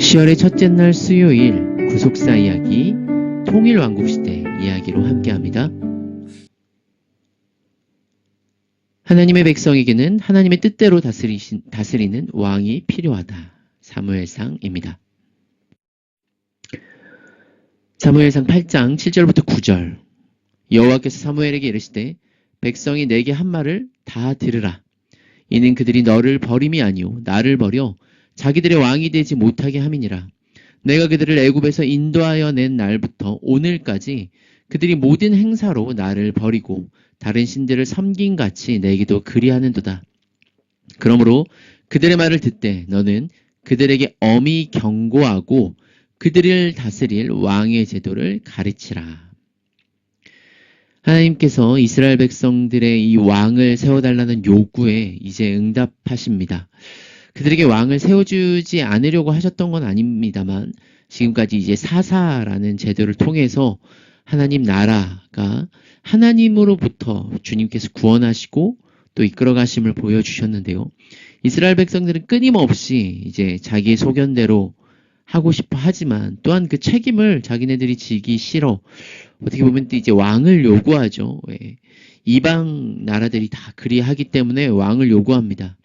10월의 첫째 날 수요일 구속사 이야기 통일왕국시대 이야기로 함께합니다. 하나님의 백성에게는 하나님의 뜻대로 다스리는 왕이 필요하다. 사무엘상입니다. 사무엘상 8장 7절부터 9절. 여호와께서 사무엘에게 이르시되 백성이 내게 한 말을 다 들으라. 이는 그들이 너를 버림이 아니오 나를 버려 자기들의 왕이 되지 못하게 함이니라. 내가 그들을 애굽에서 인도하여 낸 날부터 오늘까지 그들이 모든 행사로 나를 버리고 다른 신들을 섬긴같이 내게도 그리하는도다. 그러므로 그들의 말을 듣되 너는 그들에게 엄히 경고하고 그들을 다스릴 왕의 제도를 가르치라. 하나님께서 이스라엘 백성들의 이 왕을 세워달라는 요구에 이제 응답하십니다. 그들에게 왕을 세워주지 않으려고 하셨던 건 아닙니다만 지금까지 이제 사사라는 제도를 통해서 하나님 나라가 하나님으로부터 주님께서 구원하시고 또 이끌어 가심을 보여주셨는데요. 이스라엘 백성들은 끊임없이 이제 자기의 소견대로 하고 싶어 하지만 또한 그 책임을 자기네들이 지기 싫어 어떻게 보면 또 이제 왕을 요구하죠. 이방 나라들이 다 그리하기 때문에 왕을 요구합니다.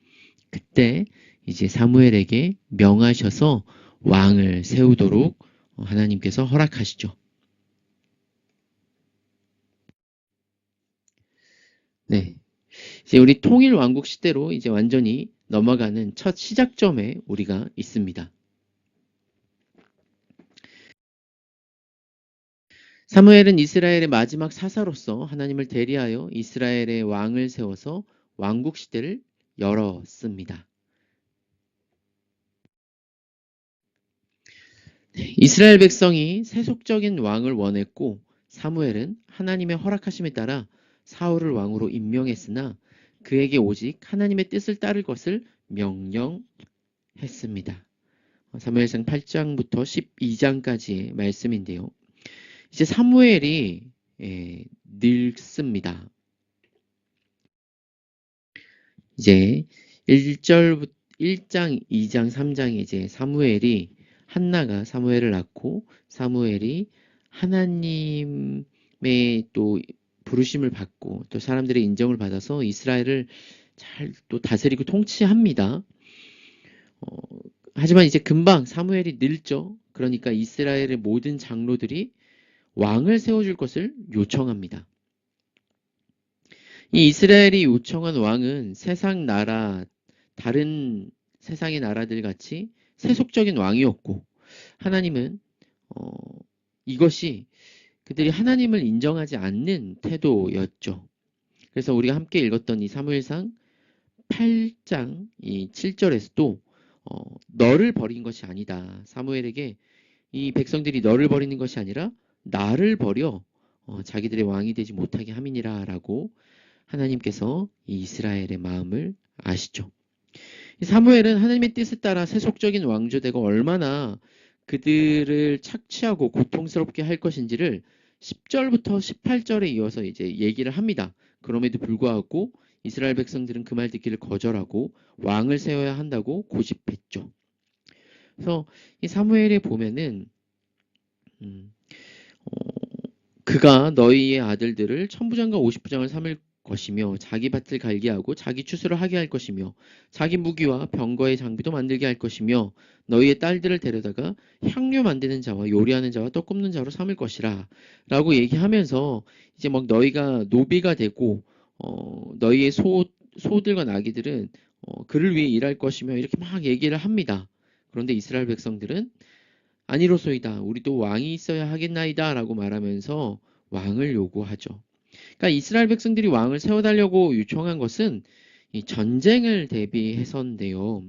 그때 이제 사무엘에게 명하셔서 왕을 세우도록 하나님께서 허락하시죠. 네. 이제 우리 통일 왕국 시대로 이제 완전히 넘어가는 첫 시작점에 우리가 있습니다. 사무엘은 이스라엘의 마지막 사사로서 하나님을 대리하여 이스라엘의 왕을 세워서 왕국 시대를 열었습니다. 이스라엘 백성이 세속적인 왕을 원했고 사무엘은 하나님의 허락하심에 따라 사울을 왕으로 임명했으나 그에게 오직 하나님의 뜻을 따를 것을 명령했습니다. 사무엘상 8장부터 12장까지의 말씀인데요. 이제 사무엘이 늙습니다. 이제 1장, 2장, 3장에 이제 사무엘이 한나가 사무엘을 낳고 사무엘이 하나님의 또 부르심을 받고 또 사람들의 인정을 받아서 이스라엘을 잘 또 다스리고 통치합니다. 하지만 이제 금방 사무엘이 늙죠. 그러니까 이스라엘의 모든 장로들이 왕을 세워줄 것을 요청합니다. 이 이스라엘이 요청한 왕은 세상 나라, 다른 세상의 나라들 같이 세속적인 왕이었고 하나님은 이것이 그들이 하나님을 인정하지 않는 태도였죠. 그래서 우리가 함께 읽었던 이 사무엘상 8장 이 7절에서도 너를 버린 것이 아니다. 사무엘에게 이 백성들이 너를 버리는 것이 아니라 나를 버려 자기들의 왕이 되지 못하게 함이니라 라고 하나님께서 이 이스라엘의 마음을 아시죠. 사무엘은 하나님의 뜻에 따라 세속적인 왕조되고 얼마나 그들을 착취하고 고통스럽게 할 것인지를 10절부터 18절에 이어서 이제 얘기를 합니다. 그럼에도 불구하고 이스라엘 백성들은 그 말 듣기를 거절하고 왕을 세워야 한다고 고집했죠. 그래서 이 사무엘에 보면은 그가 너희의 아들들을 천부장과 50부장을 삼을 것이며 자기 밭을 갈게 하고 자기 추수를 하게 할 것이며 자기 무기와 병거의 장비도 만들게 할 것이며 너희의 딸들을 데려다가 향료 만드는 자와 요리하는 자와 떡 굽는 자로 삼을 것이라 라고 얘기하면서 이제 막 너희가 노비가 되고 너희의 소들과 나귀들은 그를 위해 일할 것이며 이렇게 막 얘기를 합니다. 그런데 이스라엘 백성들은 아니로소이다. 우리도 왕이 있어야 하겠나이다 라고 말하면서 왕을 요구하죠. 그러니까 이스라엘 백성들이 왕을 세워달라고 요청한 것은 이 전쟁을 대비해서인데요.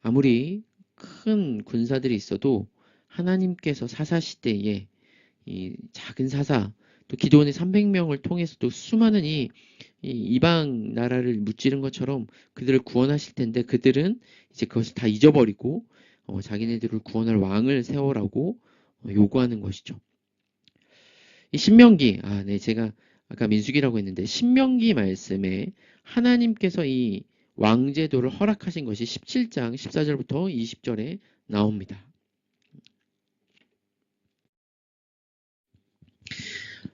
아무리 큰 군사들이 있어도 하나님께서 사사시대에 이 작은 사사 또 기드온의 300명을 통해서도 수많은 이 이방 나라를 무찌른 것처럼 그들을 구원하실 텐데 그들은 이제 그것을 다 잊어버리고 자기네들을 구원할 왕을 세워라고 요구하는 것이죠. 이 신명기, 제가 아까 민수기라고 했는데 신명기 말씀에 하나님께서 이 왕제도를 허락하신 것이 17장 14절부터 20절에 나옵니다.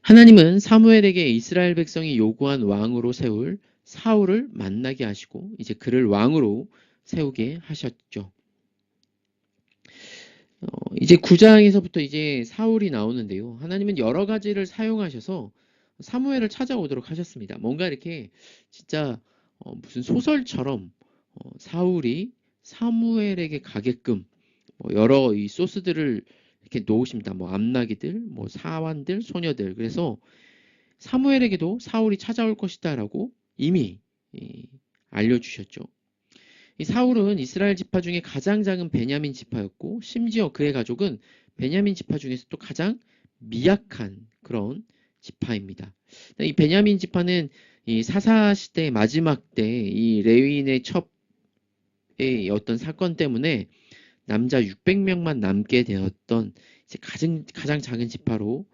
하나님은 사무엘에게 이스라엘 백성이 요구한 왕으로 세울 사울을 만나게 하시고 이제 그를 왕으로 세우게 하셨죠. 이제 9장에서부터 이제 사울이 나오는데요. 하나님은 여러 가지를 사용하셔서 사무엘을 찾아오도록 하셨습니다. 뭔가 이렇게 진짜 무슨 소설처럼 사울이 사무엘에게 가게끔 여러 이 소스들을 이렇게 놓으십니다. 뭐 암나기들, 뭐 사환들, 소녀들. 그래서 사무엘에게도 사울이 찾아올 것이다라고 이미 알려주셨죠. 이 사울은 이스라엘 지파 중에 가장 작은 베냐민 지파였고 심지어 그의 가족은 베냐민 지파 중에서 또 가장 미약한 그런 지파입니다. 이 베냐민 지파는 이 사사 시대의 마지막 때 이 레위인의 첩의 어떤 사건 때문에 남자 600명만 남게 되었던 이제 가장 작은 지파로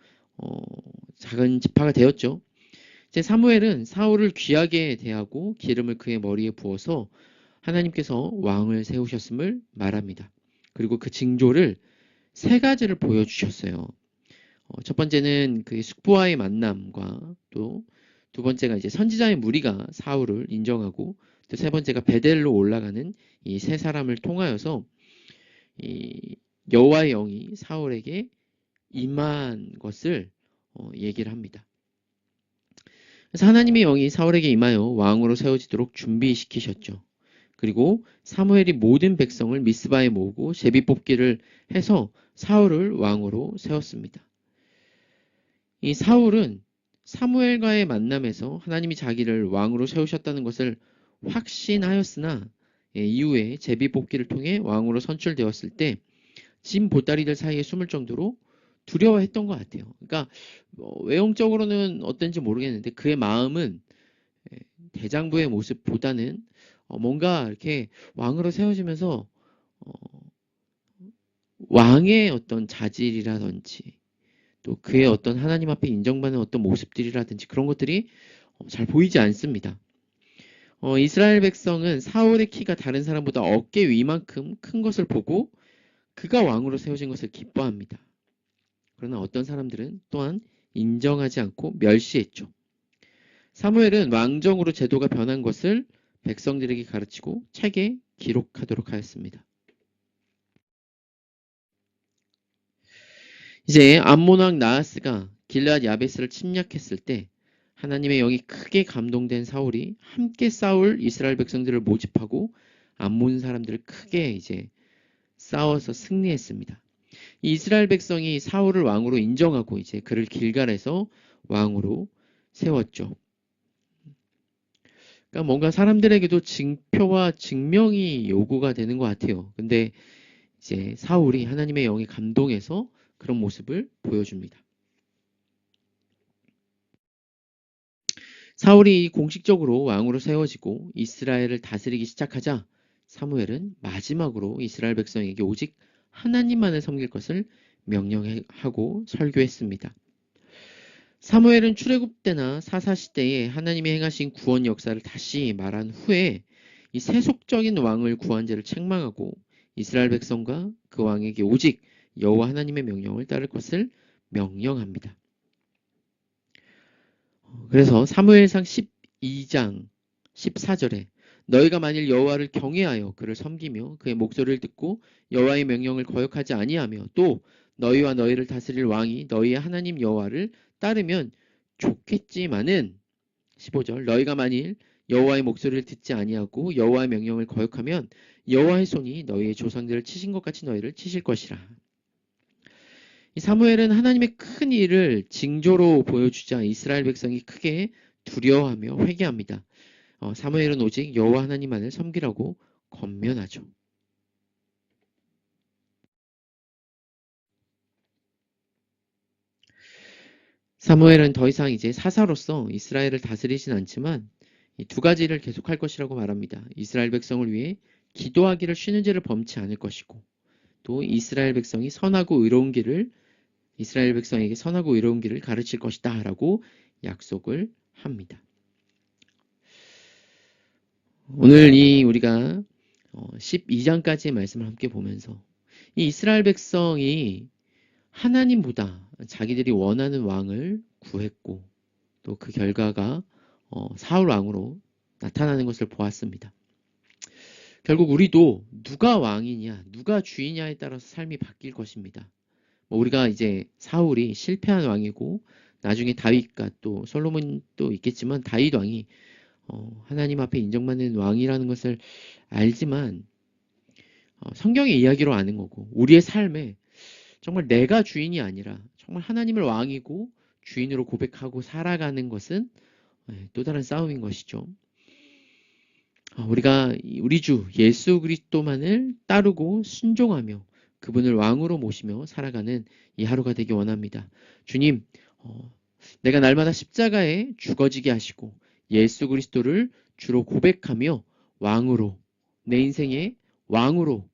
작은 지파가 되었죠. 이제 사무엘은 사울을 귀하게 대하고 기름을 그의 머리에 부어서 하나님께서 왕을 세우셨음을 말합니다. 그리고 그 징조를 세 가지를 보여주셨어요. 첫 번째는 그 숙부와의 만남과 또 두 번째가 이제 선지자의 무리가 사울을 인정하고 또 세 번째가 베델로 올라가는 이 세 사람을 통하여서 이 여호와의 영이 사울에게 임한 것을 얘기를 합니다. 그래서 하나님의 영이 사울에게 임하여 왕으로 세워지도록 준비시키셨죠. 그리고 사무엘이 모든 백성을 미스바에 모으고 제비뽑기를 해서 사울을 왕으로 세웠습니다. 이 사울은 사무엘과의 만남에서 하나님이 자기를 왕으로 세우셨다는 것을 확신하였으나 이후에 제비뽑기를 통해 왕으로 선출되었을 때 진 보따리들 사이에 숨을 정도로 두려워했던 것 같아요. 그러니까 외형적으로는 어떤지 모르겠는데 그의 마음은 대장부의 모습보다는 뭔가 이렇게 왕으로 세워지면서 왕의 어떤 자질이라든지 또 그의 어떤 하나님 앞에 인정받는 어떤 모습들이라든지 그런 것들이 잘 보이지 않습니다. 이스라엘 백성은 사울의 키가 다른 사람보다 어깨 위만큼 큰 것을 보고 그가 왕으로 세워진 것을 기뻐합니다. 그러나 어떤 사람들은 또한 인정하지 않고 멸시했죠. 사무엘은 왕정으로 제도가 변한 것을 백성들에게 가르치고 책에 기록하도록 하였습니다. 이제 암몬 왕 나하스가 길르앗 야베스를 침략했을 때 하나님의 영이 크게 감동된 사울이 함께 싸울 이스라엘 백성들을 모집하고 암몬 사람들을 크게 이제 싸워서 승리했습니다. 이 이스라엘 백성이 사울을 왕으로 인정하고 이제 그를 길갈에서 왕으로 세웠죠. 그러니까 뭔가 사람들에게도 징표와 증명이 요구가 되는 것 같아요. 근데 이제 사울이 하나님의 영에 감동해서 그런 모습을 보여줍니다. 사울이 공식적으로 왕으로 세워지고 이스라엘을 다스리기 시작하자 사무엘은 마지막으로 이스라엘 백성에게 오직 하나님만을 섬길 것을 명령하고 설교했습니다. 사무엘은 출애굽 때나 사사 시대에 하나님이 행하신 구원 역사를 다시 말한 후에 이 세속적인 왕을 구한 자를 책망하고 이스라엘 백성과 그 왕에게 오직 여호와 하나님의 명령을 따를 것을 명령합니다. 그래서 사무엘상 12장 14절에 너희가 만일 여호와를 경외하여 그를 섬기며 그의 목소리를 듣고 여호와의 명령을 거역하지 아니하며 또 너희와 너희를 다스릴 왕이 너희의 하나님 여호와를 따르면 좋겠지만은 15절 너희가 만일 여호와의 목소리를 듣지 아니하고 여호와의 명령을 거역하면 여호와의 손이 너희의 조상들을 치신 것 같이 너희를 치실 것이라. 이 사무엘은 하나님의 큰 일을 징조로 보여주자 이스라엘 백성이 크게 두려워하며 회개합니다. 사무엘은 오직 여호와 하나님만을 섬기라고 권면하죠. 사무엘은 더 이상 이제 사사로서 이스라엘을 다스리진 않지만 이 두 가지를 계속할 것이라고 말합니다. 이스라엘 백성을 위해 기도하기를 쉬는 죄를 범치 않을 것이고 또 이스라엘 백성이 선하고 의로운 길을 이스라엘 백성에게 선하고 의로운 길을 가르칠 것이다 라고 약속을 합니다. 오늘 우리가 12장까지의 말씀을 함께 보면서 이 이스라엘 백성이 하나님보다 자기들이 원하는 왕을 구했고 또 그 결과가 사울 왕으로 나타나는 것을 보았습니다. 결국 우리도 누가 왕이냐, 누가 주이냐에 따라서 삶이 바뀔 것입니다. 우리가 이제 사울이 실패한 왕이고 나중에 다윗과 또 솔로몬도 있겠지만 다윗 왕이 하나님 앞에 인정받는 왕이라는 것을 알지만 성경의 이야기로 아는 거고 우리의 삶에 정말 내가 주인이 아니라 정말 하나님을 왕이고 주인으로 고백하고 살아가는 것은 또 다른 싸움인 것이죠. 우리가 우리 주 예수 그리스도만을 따르고 순종하며 그분을 왕으로 모시며 살아가는 이 하루가 되기 원합니다. 주님, 내가 날마다 십자가에 죽어지게 하시고 예수 그리스도를 주로 고백하며 왕으로 내 인생의 왕으로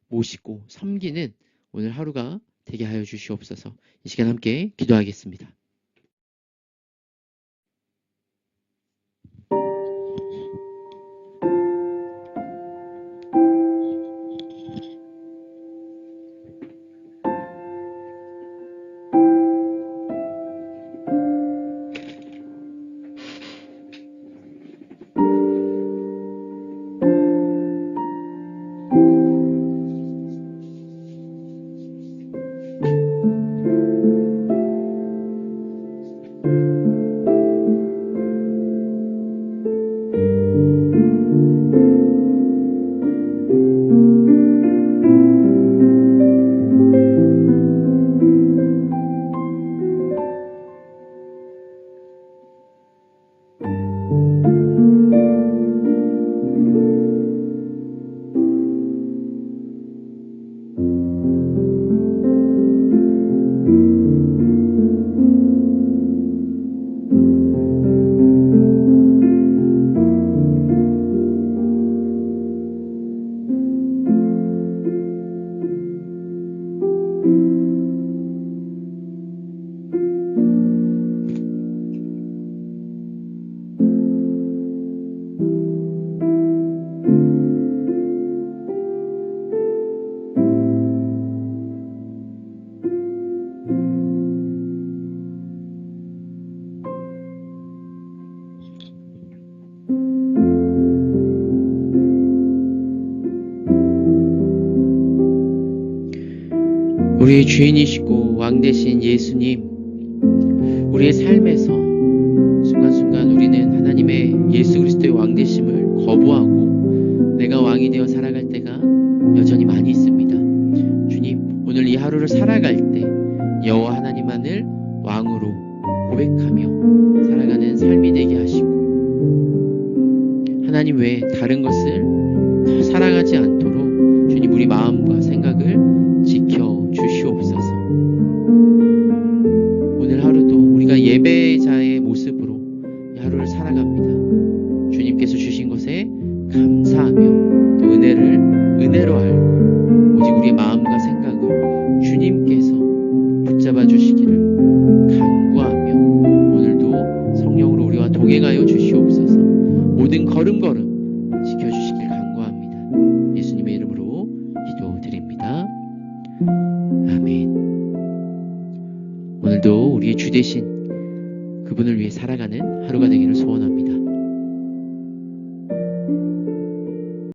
모시고 섬기는 오늘 하루가 되게 하여 주시옵소서. 이 시간 함께 기도하겠습니다. 우리의 주인이시고 왕 되신 예수님, 우리의 삶에서 순간순간 우리는 하나님의 예수 그리스도의 왕 되심을 거부하고 내가 왕이 되어 살아갈 때가 여전히 많이 있습니다. 주님, 오늘 이 하루를 살아갈 때 여호와 하나님만을 왕으로 고백하며 살아가는 삶이 되게 하시고 하나님 외에 다른 것을 더 사랑하지 않도록 주님 우리 마음과 생각을 지켜 주시옵소서. 오늘 하루도 우리가 예배자의 모습으로 이 하루를 살아갑니다. 주님께서 주신 것에 감사하며 또 은혜로 알고 오직 우리의 마음과 생각을 주님께서 붙잡아 주시기를 간구하며 오늘도 성령으로 우리와 동행하여 주시옵소서. 모든 걸음걸음 지켜주시길 간구합니다. 예수님의 이름으로 기도드립니다. 아멘. 오늘도 우리의 주 되신 그분을 위해 살아가는 하루가 되기를 소원합니다.